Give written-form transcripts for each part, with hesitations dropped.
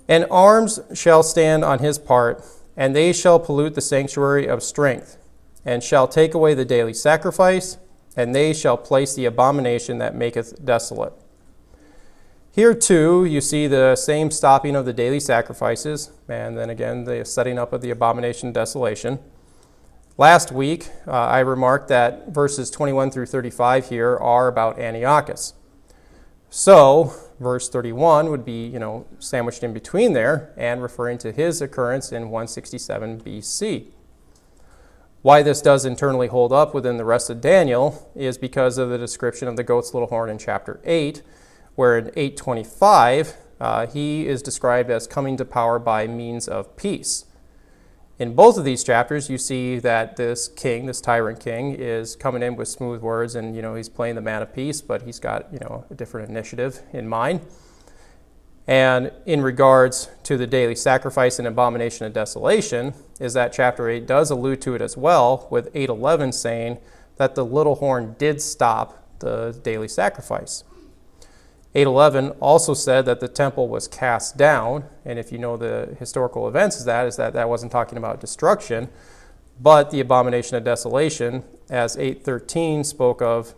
And arms shall stand on his part, and they shall pollute the sanctuary of strength, and shall take away the daily sacrifice, and they shall place the abomination that maketh desolate. Here too, you see the same stopping of the daily sacrifices, and then again, the setting up of the abomination of desolation. Last week, I remarked that verses 21 through 35 here are about Antiochus. So, verse 31 would be, sandwiched in between there and referring to his occurrence in 167 BC. Why this does internally hold up within the rest of Daniel is because of the description of the goat's little horn in chapter 8, where in 8:25, he is described as coming to power by means of peace. In both of these chapters, you see that this king, this tyrant king, is coming in with smooth words and, he's playing the man of peace, but he's got, a different initiative in mind. And in regards to the daily sacrifice and abomination of desolation, is that chapter 8 does allude to it as well, with 8:11 saying that the little horn did stop the daily sacrifice. 8:11 also said that the temple was cast down, and if you know the historical events is that wasn't talking about destruction, but the abomination of desolation, as 8:13 spoke of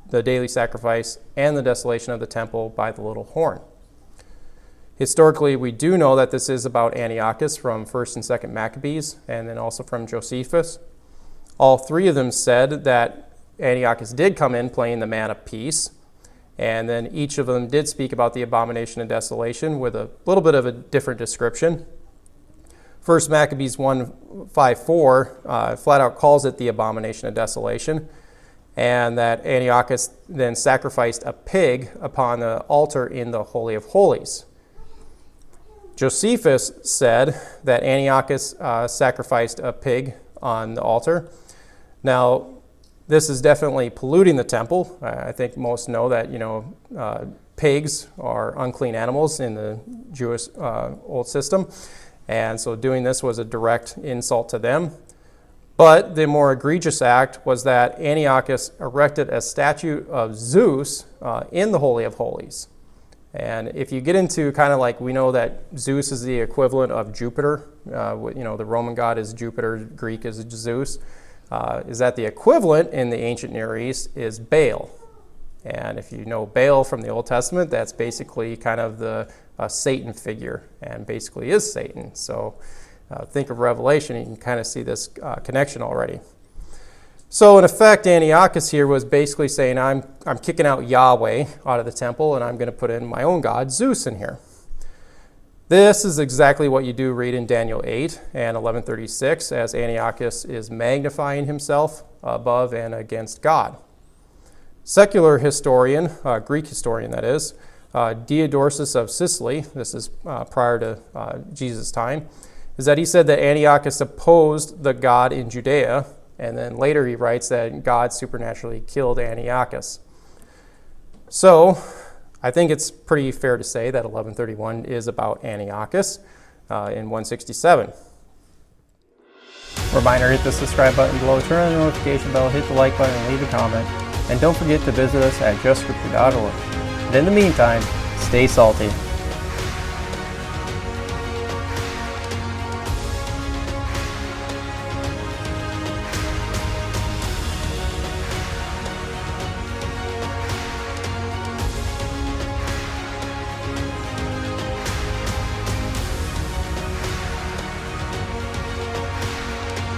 the daily sacrifice and the desolation of the temple by the little horn. Historically, we do know that this is about Antiochus from 1st and 2nd Maccabees, and then also from Josephus. All three of them said that Antiochus did come in playing the man of peace, and then each of them did speak about the abomination of desolation with a little bit of a different description. 1 Maccabees 1:5-4 flat out calls it the abomination of desolation, and that Antiochus then sacrificed a pig upon the altar in the Holy of Holies. Josephus said that Antiochus sacrificed a pig on the altar. Now, this is definitely polluting the temple. I think most know that, pigs are unclean animals in the Jewish old system. And so doing this was a direct insult to them. But the more egregious act was that Antiochus erected a statue of Zeus in the Holy of Holies. And if you get into kind of like, we know that Zeus is the equivalent of Jupiter. The Roman god is Jupiter, Greek is Zeus. Is that the equivalent in the ancient Near East is Baal. And if you know Baal from the Old Testament, that's basically kind of the Satan figure, and basically is Satan. So think of Revelation, you can kind of see this connection already. So in effect, Antiochus here was basically saying, I'm kicking out Yahweh out of the temple, and I'm going to put in my own god, Zeus, in here. This is exactly what you do read in Daniel 8 and 11:36, as Antiochus is magnifying himself above and against God. Secular historian, Greek historian that is, Diodorus of Sicily, this is prior to Jesus' time, is that he said that Antiochus opposed the God in Judea, and then later he writes that God supernaturally killed Antiochus. So, I think it's pretty fair to say that 1131 is about Antiochus in 167. Reminder, hit the subscribe button below, turn on the notification bell, hit the like button, and leave a comment. And don't forget to visit us at justscripture.org. And in the meantime, stay salty.